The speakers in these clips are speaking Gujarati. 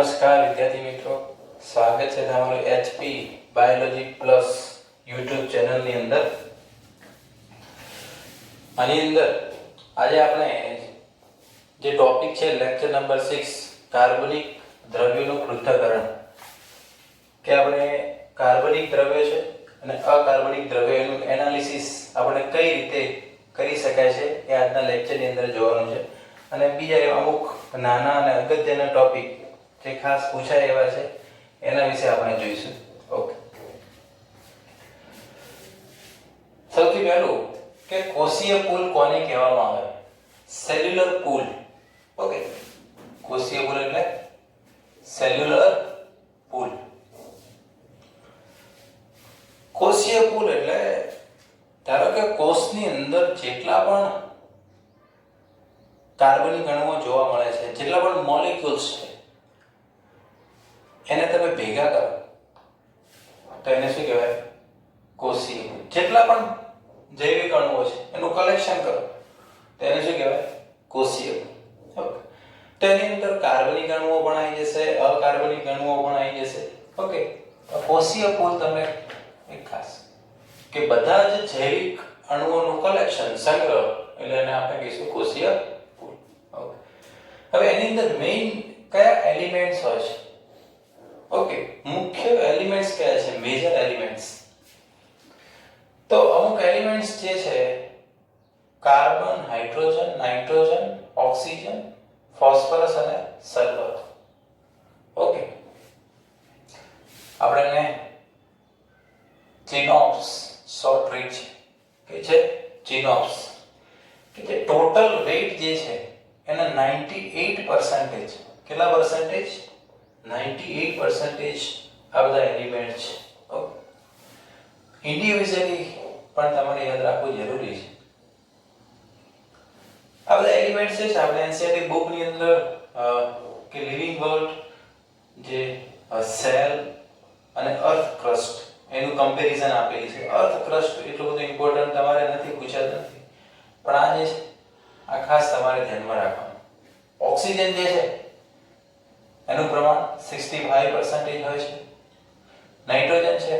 નમસ્કાર વિદ્યાર્થી મિત્રો, સ્વાગત છે તમારું એચપી બાયોલોજી પ્લસ યુટ્યુબ ચેનલની અંદર. આની અંદર આજે આપણે જે ટોપિક છે લેક્ચર નંબર 6 કાર્બનિક દ્રવ્યોનું પૃથ્થકરણ, કે આપણે કાર્બનિક દ્રવ્ય છે અને અકાર્બનિક દ્રવ્યોનું એનાલિસિસ આપણે કઈ રીતે કરી શકાય છે એ આજના લેક્ચરની અંદર જોવાનું છે. અને બીજા અમુક નાના અને અગત્યના ટોપિક જે ખાસ પૂછાય એવા છે એના વિશે આપણે જોઈશું. ઓકે, સૌથી પહેલું કે કોષીય પુલ કોને કહેવામાં આવે? સેલ્યુલર પુલ. ઓકે, કોષીય પુલ એટલે સેલ્યુલર પુલ. કોષીય પુલ એટલે ધારો કે કોષની અંદર જેટલા પણ કાર્બનિક અણુઓ જોવા મળે છે, જેટલા પણ મોલેક્યુલ્સ છે, એને તમે ભેગા કરો તો એને શું કહેવાય? કોષીય પુલ. જેટલા પણ જૈવિક અણુઓ છે એનું કલેક્શન કરો તો એને શું કહેવાય? કોષીય પુલ. ઓકે, તો એની અંદર કાર્બનિક અણુઓ પણ આવી જશે, અકાર્બનિક અણુઓ પણ આવી જશે. ઓકે, તો કોષીય પુલ તમે એક ખાસ કે બધા જ જૈવિક અણુઓનું કલેક્શન, સંગ્રહ, એટલે એને આપણે કહીશું કોષીય પુલ. ઓકે, હવે એની અંદર મેઇન કયા એલિમેન્ટ્સ હોય છે? ઓકે, મુખ્ય એલિમેન્ટ્સ કયા છે? Major elements. તો અમુક એલિમેન્ટ્સ જે છે carbon, hydrogen, nitrogen, oxygen, phosphorus અને સલ્ફર. ઓકે, આપણે જીનોપ્સ શોર્ટ રીચ કે છે જીનોપ્સ, કે જે ટોટલ વેઇટ જે છે એના 98% કેટલા પર્સન્ટેજ? 98% આ બધા એલિમેન્ટ છે. ઓકે, ઇન્ડિવિડ્યુઅલી પણ તમારે યાદ રાખવું જરૂરી છે. આ બધા એલિમેન્ટ છે આપણે એનસીઈઆરટી બુક ની અંદર કે લિવિંગ વર્લ્ડ જે સેલ અને અર્થ ક્રસ્ટ એનું કમ્પેરિઝન આપેલી છે. અર્થ ક્રસ્ટ એટલું બધું ઇમ્પોર્ટન્ટ તમારે નથી, પૂછાતું નથી, પણ આ જે છે આ ખાસ તમારે ધ્યાનમાં રાખવાનું. ઓક્સિજન જે છે એનું પ્રમાણ 65% હોય છે, નાઇટ્રોજન છે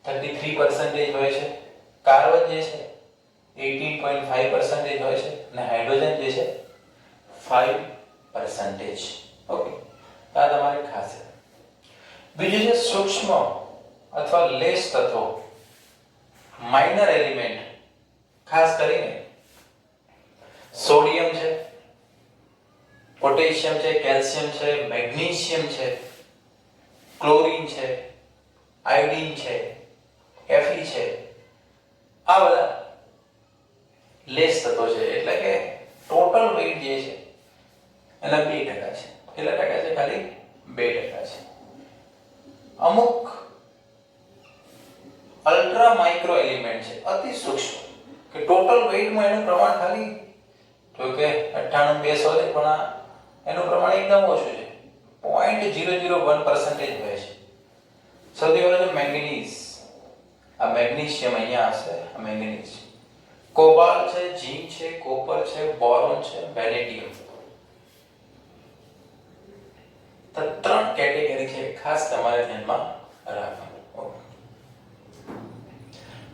33% હોય છે, કાર્બન જે છે 18.5% હોય છે અને હાઇડ્રોજન જે છે 5%. ઓકે, આ તમારે ખાસ. બીજું છે સૂક્ષ્મ અથવા લેસ તત્વો, માઇનર એલિમેન્ટ. ખાસ કરીને સોડિયમ છે, પોટેશિયમ છે, કેલ્શિયમ છે, મેગ્નેશિયમ છે, ક્લોરીન છે, આયોડીન છે, Fe છે. આ બધા લેસ તત્વો છે, એટલે કે ટોટલ વેઇટ જે છે એના 2% છે. કેટલા ટકા છે? ખાલી 2% છે. અમુક અલ્ટ્રા માઇક્રો એલિમેન્ટ છે, અતિ સૂક્ષ્મ, કે ટોટલ વેઇટમાં એનું પ્રમાણ ખાલી જો કે 98 છે, પણ એનું પ્રમાણ એકદમ ઓછું છે, 0.001% હોય છે. સૌથી પહેલા છે મેંગનીઝ. આ મેગ્નેશિયમ અહીંયા હશે, આ મેંગનીઝ. કોબાલ્ટ છે, ઝિંક છે, કોપર છે, બોરોન છે, વેનેડિયમ. તો 3 કેટેગરી છે, ખાસ તમારે ધ્યાનમાં રાખવાનું.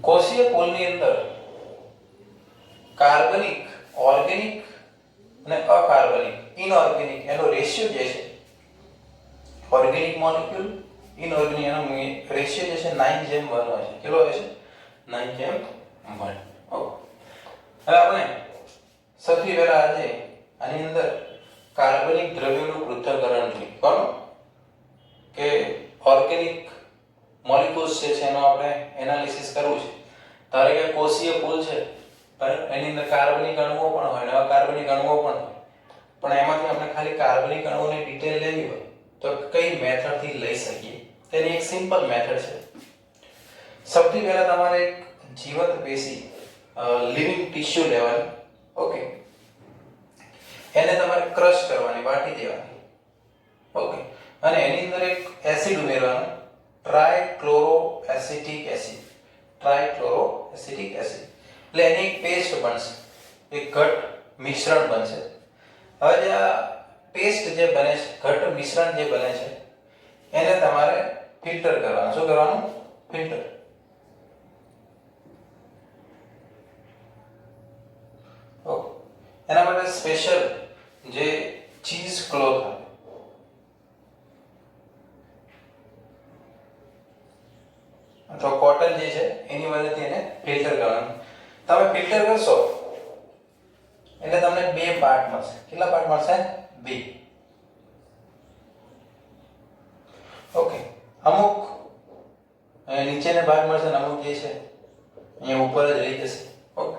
કોષીય પુલની અંદર કાર્બનિક, ઓર્ગેનિક અને અકાર્બનિક, ઇનઓર્ગેનિક એનો રેશિયો જે છે, ઓર્ગેનિક મોલેક્યુલ, ઇનઓર્ગેનિક એનો રેશિયો જે છે 9:1 હોય છે. કેટલો હોય છે? 9:1. હવે આપણે સૌથી પહેલા આજે આની અંદર કાર્બનિક દ્રવ્યોનું પૃથ્થકરણ જોઈએ. કોણ? કે ઓર્ગેનિક મોલેક્યુલ્સ છે એનો આપણે એનાલિસિસ કરવું છે. ધારો કે કોષીય પુલ છે, એની અંદર કાર્બનિક અણુઓ પણ હોય અને અકાર્બનિક અણુઓ પણ હોય, પણ એમાંથી આપણે ખાલી કાર્બનિક અણુઓની ડિટેલ લેવી હોય તો કઈ મેથડથી લઈ શકીએ? તેની એક સિમ્પલ મેથડ છે. સૌથી પહેલા તમારે એક જીવંત પેશી, લિવિંગ ટિશ્યુ લેવાની. ઓકે, એને તમારે ક્રશ કરવાની, વાટી દેવાની. ઓકે, અને એની અંદર એક એસિડ ઉમેરવાનું, ટ્રાઇક્લોરોએસિટિક એસિડ. ટ્રાઇક્લોરોએસિટિક એસિડ એટલે એની એક પેસ્ટ બનશે, એક ઘટ મિશ્રણ બનશે. હવે જે પેસ્ટ જે બને છે, ઘટ મિશ્રણ જે બને છે, એને તમારે ફિલ્ટર કરવાનું. શું કરવાનું? ફિલ્ટર. એના માટે સ્પેશિયલ જે ચીઝ ક્લોથ અથવા કોટન જે છે એની મદદથી એને ફિલ્ટર કરવાનું. તમે ફિલ્ટર કરશો એટલે તમને બે પાર્ટ મળશે. કેટલા પાર્ટ મળશે? બે. ઓકે. અમુક નીચેના ભાગ મળશે અને અમુક જે છે અહીંયા ઉપર જ રહી જશે. ઓકે.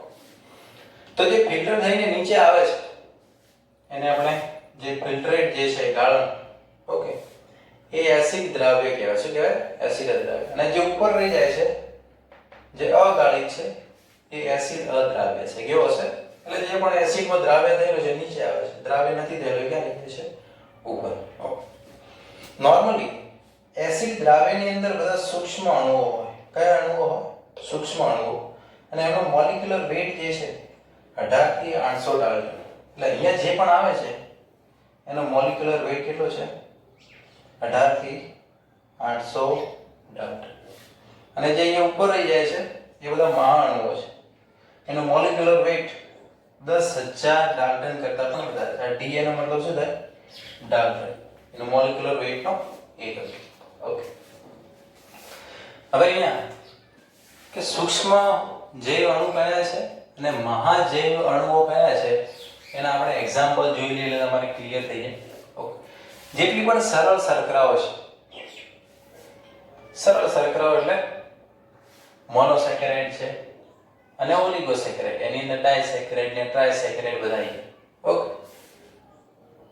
તો જે ફિલ્ટર થઈને નીચે આવે છે એને આપણે જે ફિલ્ટરેટ જે છે ગાળણ, ઓકે, એ એસિડ દ્રાવ્ય કહેવાય. શું કહેવાય? એસિડ દ્રાવ્ય. અને જે ઉપર રહી જાય છે જે અગાળિત છે એ એસિડ અદ્રાવ્ય છે. કેવો હશે? એટલે જે પણ એસિડમાં દ્રાવ્ય થયેલું છે નીચે આવે છે, દ્રાવ્ય નથી થયેલું ક્યાં નીકળે છે? ઉપર. ઓકે. નોર્મલી એસિડ દ્રાવ્યની અંદર બધા સૂક્ષ્મ અણુઓ હોય. કયા અણુઓ હોય? સૂક્ષ્મ અણુઓ. અને એનો મોલેક્યુલર વેઇટ જે છે 18 થી 800 ડાલ્ટન. એટલે અહીંયા જે પણ આવે છે એનો મોલેક્યુલર વેઇટ કેટલો છે? 18 થી 800 ડાલ્ટન. અને જે અહીંયા ઉપર રહી જાય છે એ બધા મહાઅણુઓ છે. એનો મોલેક્યુલર વેઇટ 10,000 ડાલ્ટન કરતા પણ વધારે છે. ડી નો મતલબ શું થાય? ડાલ્ટન. એનો મોલેક્યુલર વેઇટ નો એકમ. ઓકે. હવે અહીંયા કે સૂક્ષ્મ જૈવ અણુ કયા છે અને મહાજૈવ અણુઓ કયા છે એના આપણે એક્ઝામ્પલ જોઈ લઈએ એટલે તમારે ક્લિયર થઈ જાય. ઓકે. જેટલી પણ સરળ શર્કરાઓ છે, સરળ શર્કરાઓ એટલે મોનોસેકેરાઇડ છે અને ઓલિગોસેકેરાઇડ, એની અંદર ડાયસેકેરાઇડ ને ટ્રાયસેકેરાઇડ બધા છે. ઓકે.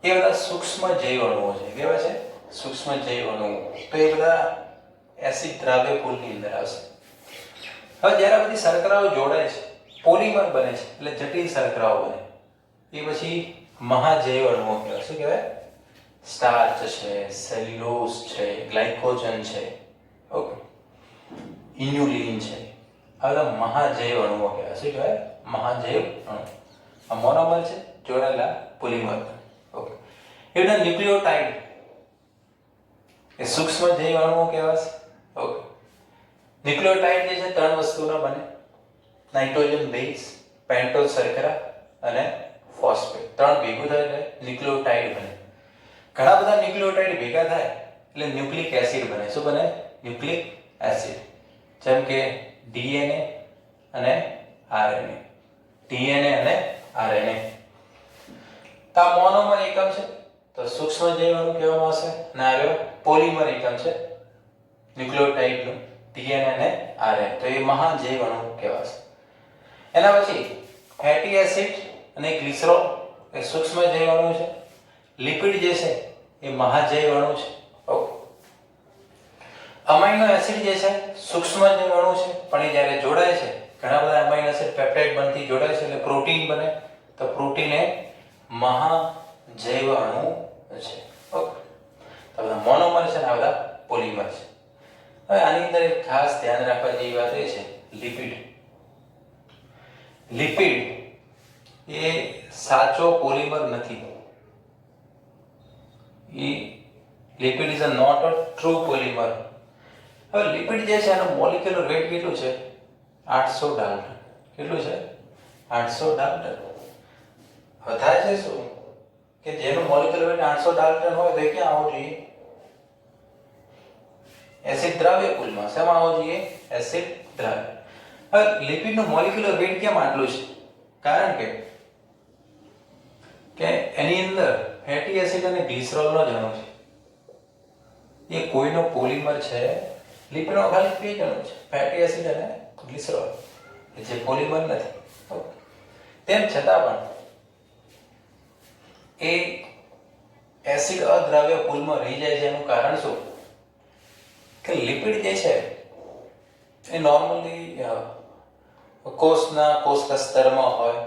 એ બધા સૂક્ષ્મ જૈવ અણુઓ છે. કેવા છે? સૂક્ષ્મ જૈવ અણુઓ. તો એ બધા એસિડ દ્રાવ્ય પૂલની અંદર આવશે. હવે જ્યારે બધી શર્કરાઓ જોડાય છે, પોલિમર બને છે એટલે જટિલ શર્કરાઓ બને, એ પછી મહાજૈવ અણુઓ કહેવાય. શું કહેવાય? સ્ટાર્ચ છે, સેલ્યુલોઝ છે, ગ્લાયકોજન છે, ઓકે, ઇન્યુલિન છે, આ બધા મહાજૈવ અણુઓ કહેવાય. શું કહેવાય? મહાજૈવ અણુ. આ મોનોમર છે જોડાયેલા પોલિમર. ઓકે. એના ન્યુક્લિયોટાઇડ એ સૂક્ષ્મ જૈવ અણુઓ કહેવાય. ઓકે. ન્યુક્લિયોટાઇડ જે છે ત્રણ વસ્તુના બને: નાઇટ્રોજન બેઝ, પેન્ટોઝ શર્કરા અને ફોસ્ફેટ. ત્રણ ભેગું થાય એટલે ન્યુક્લિયોટાઇડ બને. ઘણા બધા ન્યુક્લિયોટાઇડ ભેગા થાય એટલે ન્યુક્લિક એસિડ બને. શું બને? Nucleic acid. જેમ કે ડીએનએ અને આરએનએ. ડીએનએ અને આરએનએ. તો આ મોનોમર એકમ છે તો સૂક્ષ્મ જૈવ અણુ કહેવામાં આવશે. અને આવ્યો પોલિમર એકમ છે ન્યુક્લિયોટાઇડનો, ડીએનએ અને આરએનએ. તો એ મહાજૈવ અણુ કહેવાશે. એના પછી ફેટી એસિડ અને ગ્લિસરોલ એ સૂક્ષ્મ જૈવ અણુ છે. લિપિડ જે છે એ મહાજૈવ અણુ છે. ઓકે. અમાઇનો એસિડ જે છે સૂક્ષ્મ જૈવ અણુ છે, પણ એ જ્યારે જોડાય છે, ઘણા બધા અમાઇનો એસિડ પેપ્ટાઇડ બનતી જોડાય છે એટલે પ્રોટીન બને. તો પ્રોટીન એ મહાજૈવ અણુ છે. ઓકે. તો બધા મોનોમર છે ને આ બધા પોલિમર છે. હવે આની અંદર એક ખાસ ધ્યાન રાખવા જેવી વાત એ છે લિપિડ. લિપિડ એ સાચો પોલિમર નથી. Lipid is not a true polymer. હવે લિપિડ જે છે એનું મોલેક્યુલર વેઇટ કેટલું છે? 800 ડાલ્ટન. કેટલું છે? 800 ડાલ્ટન. હવે થાય છે શું કે જેનું મોલેક્યુલર વેઇટ 800 ડાલ્ટન હોય તો ક્યાં આવવું જોઈએ? એસિડ દ્રાવ્ય પૂલમાં. શેમાં આવવું જોઈએ? એસિડ દ્રાવ્ય. હવે લિપિડનું મોલેક્યુલર વેઇટ કેમ આટલું છે? કારણ કે એની અંદર ફેટી એસિડ અને ગ્લિસરોલનો જ અણુ છે. એ કોઈનો પોલિમર છે. લિપિડનો ખાલી બે જ અણુ છે, ફેટી એસિડ અને ગ્લિસરોલ, જે પોલિમર નથી. તેમ છતાં પણ એ એસિડ અદ્રાવ્ય પૂલમાં રહી જાય છે. એનું કારણ શું? કે લિપિડ જે છે એ નોર્મલી કોષના સ્તરમાં હોય,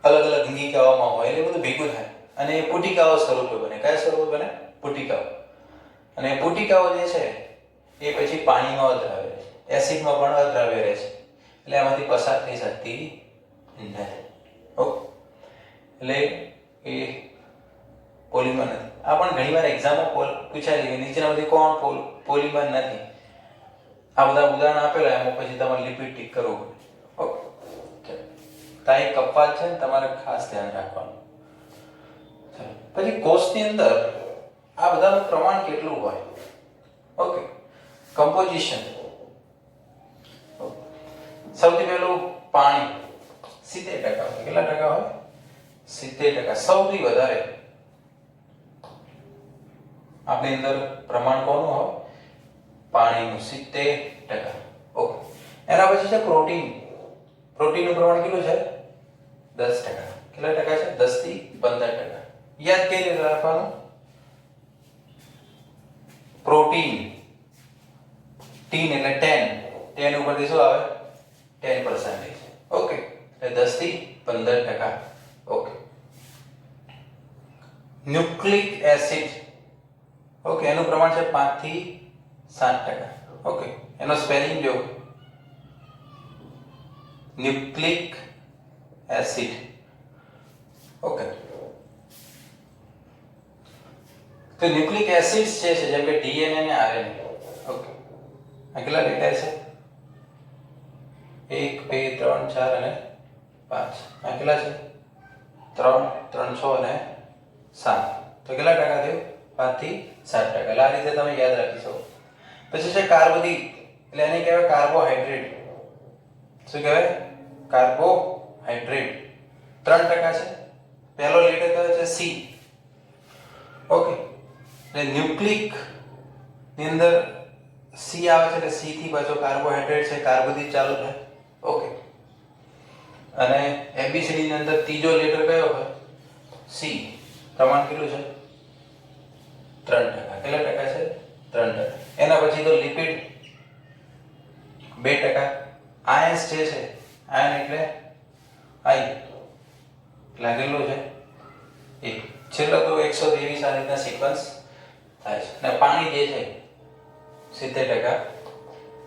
અલગ અલગ અંગિકાઓમાં હોય, એટલે બધું ભેગું થાય અને એ પુટિકાઓ સ્વરૂપે બને. કયા સ્વરૂપે બને? પુટિકાઓ. અને પુટિકાઓ જે છે એ પછી પાણીમાં અદ્રાવ્ય રહે છે, એસિડમાં પણ અદ્રાવ્ય રહે છે, એટલે આમાંથી પસાર થઈ શકતી નથી. ઓકે. એટલે એ પોલિમર નથી. આ પણ ઘણીવાર એક્ઝામમાં પૂછાય છે કે નીચેનામાંથી કોણ પોલિમર નથી. આ બધા ઉદાહરણ આપેલા એમાં પછી તમારે લિપિડ ટીક કરવું પડે. ઓકે, તો આ એક અપવાદ છે ને તમારે ખાસ ધ્યાન રાખવાનું. પછી કોષની અંદર આ બધાનું પ્રમાણ કેટલું હોય? Okay, composition. સૌથી પહેલું પાણી 70% હોય. કેટલા ટકા હોય? 70%. સૌથી વધારે આપણી અંદર પ્રમાણ કોનું હોય? પાણીનું 70%. ઓકે, એના પછી છે પ્રોટીન. પ્રોટીનનું પ્રમાણ કેટલું છે? 10%. કેટલા ટકા છે? 10 થી 15%. યાદ કઈ રીતે રાખવાનું? પ્રોટીન ટીન એટલે 10 ઉપરથી શું આવે? 10%. ઓકે, એટલે 10 થી 15%. Okay, nucleic acid. ઓકે, એનું પ્રમાણ છે 5 થી 7%. ઓકે, એનો સ્પેલિંગ જો ન્યુક્લિક એસિડ. ઓકે, તો ન્યુક્લિક એસિડ્સ છે જેમ કે ડીએનએ અને આરએનએ. ઓકે, આ કેટલા લેટર છે? 1 2 3 4 અને 5. આ કેટલા છે? 3 3 6 અને 7. તો કેટલા ટકા થયું? 5 થી 7%. એટલે આ રીતે તમે યાદ રાખી શકો. પછી છે કાર્બોદિત. એટલે એને કહેવાય કાર્બોહાઈડ્રેટ. શું કહેવાય? કાર્બોહાઈડ્રેટ. 3% છે. પહેલો લેટર કયો છે? સી. ઓકે, એટલે ન્યુક્લિક ની અંદર સી આવે છે એટલે સી થી પાછો કાર્બોહાઈડ્રેટ છે, કાર્બોદિત ચાલુ થાય. ઓકે, અને એબીસીડી ની અંદર ત્રીજો લેટર કયો હોય? સી. પ્રમાણ કેટલું છે? 3%. કેટલા ટકા છે? 3%. એના પછી તો લિપિડ 2%. આયન્સ જે છે, આયન એટલે આઈ લાગેલું છે 1. છેલ્લો તો 123 આ રીતના સિક્વન્સ થાય છે. અને પાણી જે છે 70%.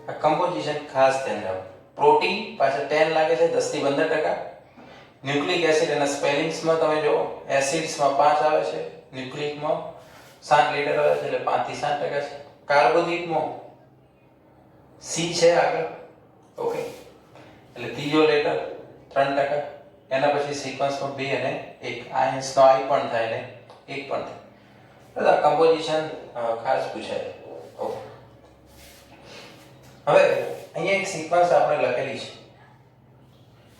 આ કમ્પોઝિશન ખાસ ધ્યાન રાખો. પ્રોટીન પાછળ 10 લાગે છે, 10 થી 15%. ન્યુક્લિક એસિડ એના સ્પેલિંગ્સમાં તમે જો એસિડ્સમાં 5 આવે છે, ન્યુક્લિકમાં 7 લેટર આવે છે એટલે 5 થી 7% છે. કાર્બોદિતમાં સી છે આગળ. ઓકે, એટલે ત્રીજો લેટર 3%. એના પછી સિક્વન્સમાં 2 અને 1. આયન્સનો આઈ પણ થાય ને 1 પણ થાય. એટલે કમ્પોઝિશન ખાસ પૂછાય. ઓકે, હવે અહીંયા એક સિક્વન્સ આપણે લખેલી છે.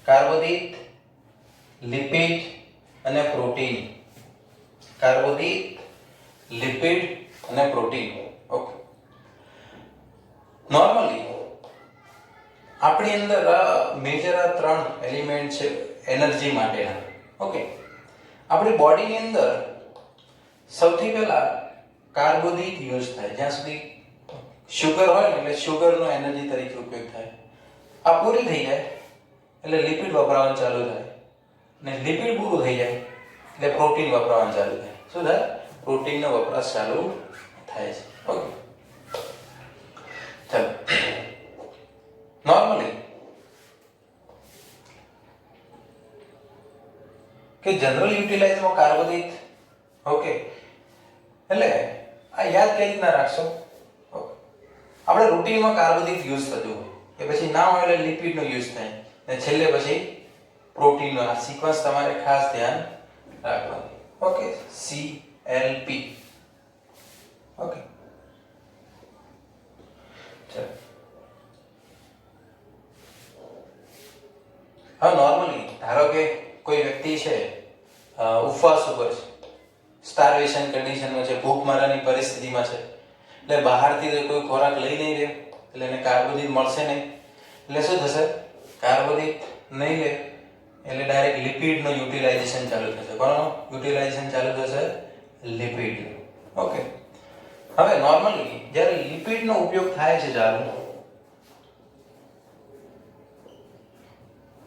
કાર્બોદિત, લિપિડ અને પ્રોટીન. કાર્બોદિત, લિપિડ અને પ્રોટીન. ઓકે, નોર્મલી આપણી અંદર મેજર 3 એલિમેન્ટ છે એનર્જી માટેના. ઓકે, આપણી બોડીની અંદર સૌથી પહેલા કાર્બોદિત યુઝ થાય. જ્યાં સુધી શુગર હોય ને એટલે શુગરનો એનર્જી તરીકે ઉપયોગ થાય. આ પૂરી થઈ જાય એટલે લિપિડ વપરાવાનું ચાલુ થાય. અને લિપિડ પૂરું થઈ જાય એટલે પ્રોટીન વપરાવાનું ચાલુ થાય. શું થાય? પ્રોટીનનો વપરાશ ચાલુ થાય છે. ઓકે, ચાલો. નોર્મલી કે જનરલ યુટિલાઇઝમાં કાર્બોદિત. ઓકે, એટલે આ યાદ કઈ રીતના રાખશો? આપણે રૂટીનમાં કાર્બોદિત યુઝ થતું હોય કે પછી ના હોય એટલે લિપિડનો યુઝ થાય અને છેલ્લે પછી પ્રોટીનનો. આ સિક્વન્સ તમારે ખાસ ધ્યાન રાખવાનું. Okay, CLP. ઓકે, ચલો. હવે નોર્મલી ધારો કે કોઈ વ્યક્તિ છે ઉપવાસ ઉપર છે, સ્ટાર્વેશન કન્ડિશનમાં છે, ભૂખમરાની પરિસ્થિતિમાં છે, એટલે બહારથી કોઈ ખોરાક લઈ નહીં લે એટલે એને કાર્બોદિત મળશે નહીં. એટલે શું થશે? કાર્બોદિત નહીં લે એટલે ડાયરેક્ટ લિપિડનું યુટિલાઇઝેશન ચાલુ થશે. કોનું યુટિલાઇઝેશન ચાલુ થશે? લિપિડ. ઓકે, હવે નોર્મલી જ્યારે લિપિડનો ઉપયોગ થાય છે ચાલુ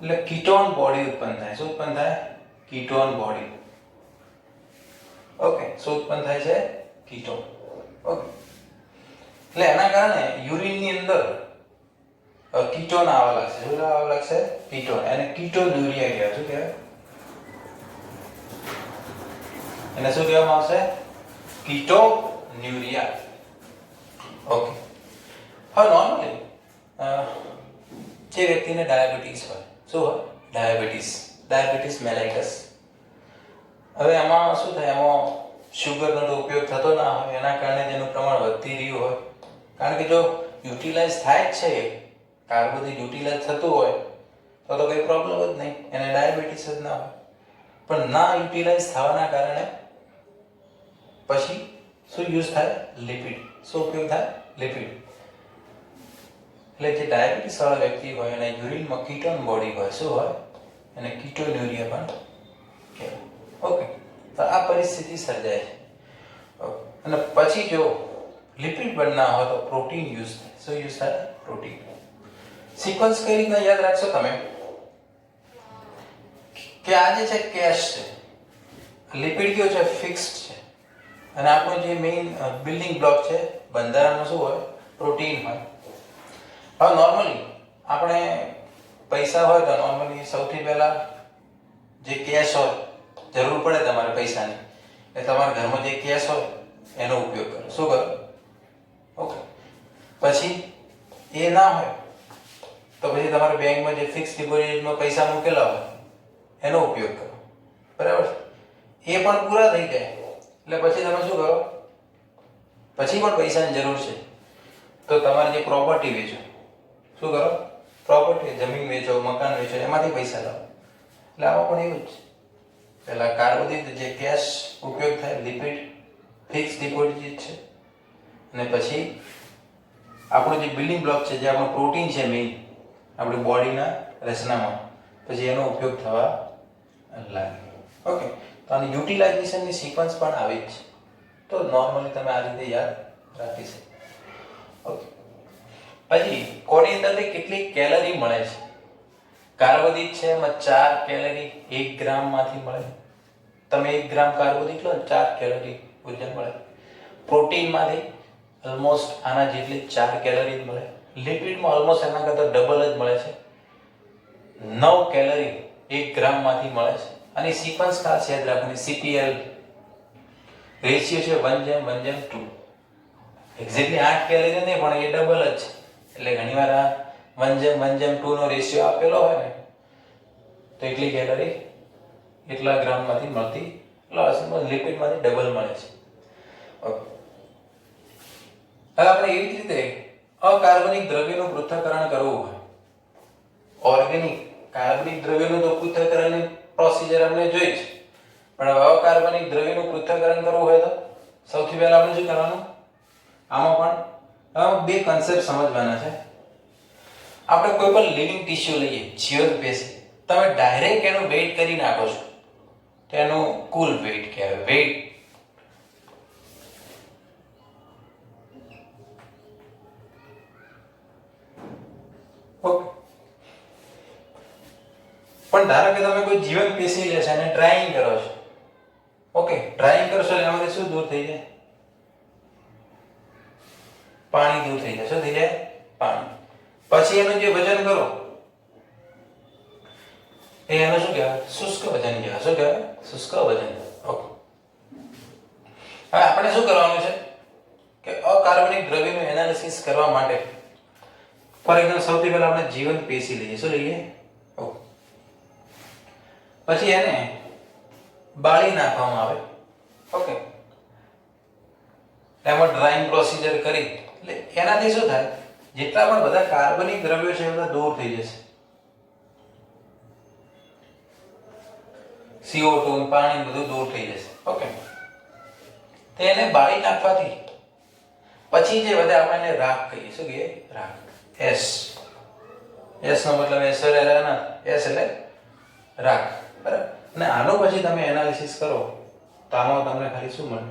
એટલે કીટોન બોડી ઉત્પન્ન થાય. શું ઉત્પન્ન થાય? Ketone body. ઓકે, શું ઉત્પન્ન થાય છે? કીટોન. ઓકે, એટલે એના કારણે યુરિનની અંદર કીટોન આવવા લાગશે. શું આવવા લાગશે? કીટોન. એને કીટોન્યુરિયા કહેવાય. શું કહેવાય? એને શું કહેવામાં આવશે? કીટોન્યુરિયા. ઓકે. હવે નોર્મલી જે વ્યક્તિને ડાયાબિટીસ હોય, શું હોય? ડાયાબિટીસ મેલાઇટસ. હવે એમાં શું થાય? એમાં શુગરનો તો ઉપયોગ થતો ના હોય, એના કારણે તેનું પ્રમાણ વધતી રહ્યું હોય. કારણ કે જો યુટિલાઇઝ થાય જ છે, કાર્બોદિત યુટિલાઇઝ થતું હોય તો કોઈ પ્રોબ્લેમ જ નહીં, એને ડાયાબિટીસ જ ના હોય. પણ ના યુટિલાઇઝ થવાના કારણે પછી શું યુઝ થાય? લિપિડ. શું ઉપયોગ થાય? લિપિડ. એટલે જે ડાયાબિટીસ વાળા વ્યક્તિ હોય અને યુરિનમાં કીટોન બોડી હોય, શું હોય? એને કીટોન્યુરિયા પણ કહેવાય. ઓકે. તો આ પરિસ્થિતિ સર્જાય છે. અને પછી જો લિપિડ પણ ના હોય તો પ્રોટીન યુઝ થાય. શું યુઝ થાય? પ્રોટીન. સિક્વન્સ કઈ રીતના યાદ રાખશો તમે? કે આ જે છે કેશ છે, લિપિડ કયો છે? ફિક્સ્ડ છે. અને આપણો જે મેઇન બિલ્ડિંગ બ્લોક છે બંધારણમાં શું હોય? પ્રોટીન હોય. હવે નોર્મલી આપણે પૈસા હોય તો નોર્મલી સૌથી પહેલા જે કેશ હોય, જરૂર પડે તમારે પૈસાની, એ તમારા ઘરમાં જે કેશ હોય એનો ઉપયોગ કરો. શું કરો? ઓકે. પછી એ ના હોય તો પછી તમારે બેંકમાં જે ફિક્સ ડિપોઝિટમાં પૈસા મૂકેલા હોય એનો ઉપયોગ કરો. બરાબર? એ પણ પૂરા થઈ જાય એટલે પછી તમે શું કરો? પછી પણ પૈસાની જરૂર છે તો તમારે જે પ્રોપર્ટી વેચો. શું કરો? પ્રોપર્ટી, જમીન વેચો, મકાન વેચો, એમાંથી પૈસા લાવો. એટલે આમાં પણ એવું જ. પહેલા કાર્બોદિત જે કેશ ઉપયોગ થાય, લિપિડ ફિક્સ ડિપોઝિટ છે, અને પછી આપણો જે બિલ્ડિંગ બ્લોક છે, જે આપણો પ્રોટીન છે મેઇન આપણી બોડીના રચનામાં, પછી એનો ઉપયોગ થવા લાગે. ઓકે. તો આની યુટિલાઇઝેશનની સિક્વન્સ પણ આવી જ છે. તો નોર્મલી તમે આ રીતે યાદ રાખી શકો. ઓકે. પછી કોની અંદરથી કેટલી કેલરી મળે છે? કાર્બોદિત છે એમાં 4 કેલરી 1 ગ્રામમાંથી મળે. તમે 1 ગ્રામ કાર્બોદિત લો 4 કેલરી ઉર્જા મળે. પ્રોટીનમાંથી ઓલમોસ્ટ આના જેટલી 4 કેલરી મળે. લિપિડમાં ઓલમોસ્ટ એના કરતાં ડબલ જ મળે છે, 9 કેલરી 1 ગ્રામમાંથી મળે છે. અને સિક્વન્સ ખાસ યાદ રાખવાની. CPL રેશિયો છે 1:1:2. એક્ઝેક્ટલી 8 કેલરી નહીં પણ એ ડબલ જ છે. એટલે ઘણીવાર આ 1:1:2 નો રેશિયો આપેલો હોય ને તો એટલી કેલરી એટલા ગ્રામમાંથી મળતી, એટલે લિપિડમાંથી ડબલ મળે છે. ઓકે. હવે આપણે એવી જ રીતે અકાર્બનિક દ્રવ્યનું પૃથ્થકરણ કરવું હોય, ઓર્ગેનિક કાર્બનિક દ્રવ્યનું તો પૃથ્થકરણની પ્રોસિજર આપણે જોઈ છે, પણ હવે અકાર્બનિક દ્રવ્યનું પૃથ્થકરણ કરવું હોય તો સૌથી પહેલા આપણે શું કરવાનું? આમાં પણ બે કન્સેપ્ટ સમજવાના છે. આપણે કોઈ પણ લિવિંગ ટિશ્યુ લઈએ, જીવંત પેશી, તમે ડાયરેક્ટ એનું વેઇટ કરી નાખો છો તો એનું કુલ વેઇટ કહેવાય. Weight okay. પણ ધારો કે તમે કોઈ જીવંત પેશી લેશો અને ડ્રાઇંગ કરો છો. ઓકે. ડ્રાઇંગ કરશો એટલે એમાંથી શું દૂર થઈ જાય? પાણી દૂર થઈ જાય. શું થઈ જાય? પાણી. પછી એનું જે વજન કરો એનું શું કહેવાય? શુષ્ક વજન કહેવાય. શું કહેવાય? શુષ્ક વજન. ઓકે. હવે આપણે શું કરવાનું છે કે અકાર્બનિક દ્રવ્યનું એનાલિસિસ કરવા માટે ફોર એક્ઝામ્પલ સૌથી પહેલા આપણે જીવંત પેશી લઈએ. શું લઈએ? ઓકે. પછી એને બાળી નાખવામાં આવે. ઓકે. એમાં ડ્રાઇંગ પ્રોસિજર કરી એટલે એનાથી શું થાય? જેટલા પણ બધા કાર્બનિક દ્રવ્યો છે એ બધા દૂર થઈ જશે. CO2 પાણી બધું દૂર થઈ જશે. ઓકે. તો એને બાળી નાખવાથી પછી જે વધે આપણે એને રાખ કહીએ. શું કહીએ? રાખ. S નો મતલબ S એટલે રાખ. બરાબર. અને આનો પછી તમે એનાલિસિસ કરો તો આમાં તમને ખાલી શું મળે?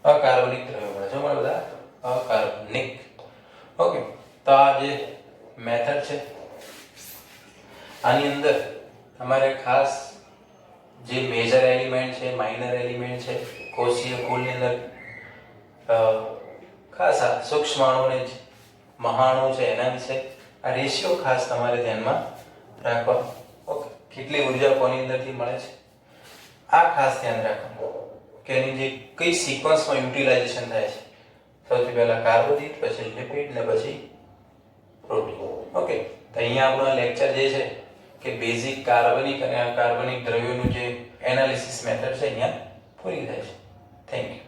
અકાર્બનિક દ્રવ્યો મળે. શું મળે બધા? અકાર્બનિક. ઓકે. તો આ જે મેથડ છે આની અંદર તમારે ખાસ જે મેજર એલિમેન્ટ છે, માઇનર એલિમેન્ટ છે, કોષીય કુલની અંદર ખાસ આ સૂક્ષ્મ અણુને મહાણુ છે એના વિશે આ રેશિયો ખાસ તમારે ધ્યાનમાં રાખવા. ઓકે, કેટલી ઉર્જા કોની અંદરથી મળે છે આ ખાસ ધ્યાન રાખવાનું કે એની જે કઈ સિક્વન્સમાં યુટિલાઇઝેશન થાય છે. સૌથી પહેલા કાર્બોદિત, પછી લિપિડ ને પછી પ્રોટીન. ઓકે, તો અહીંયા આપણો લેક્ચર જે છે કે બેઝિક કાર્બનિક અને અકાર્બનિક દ્રવ્યોનું જે એનાલિસિસ મેથડ છે અહીંયા પૂરી થાય છે. Thank you.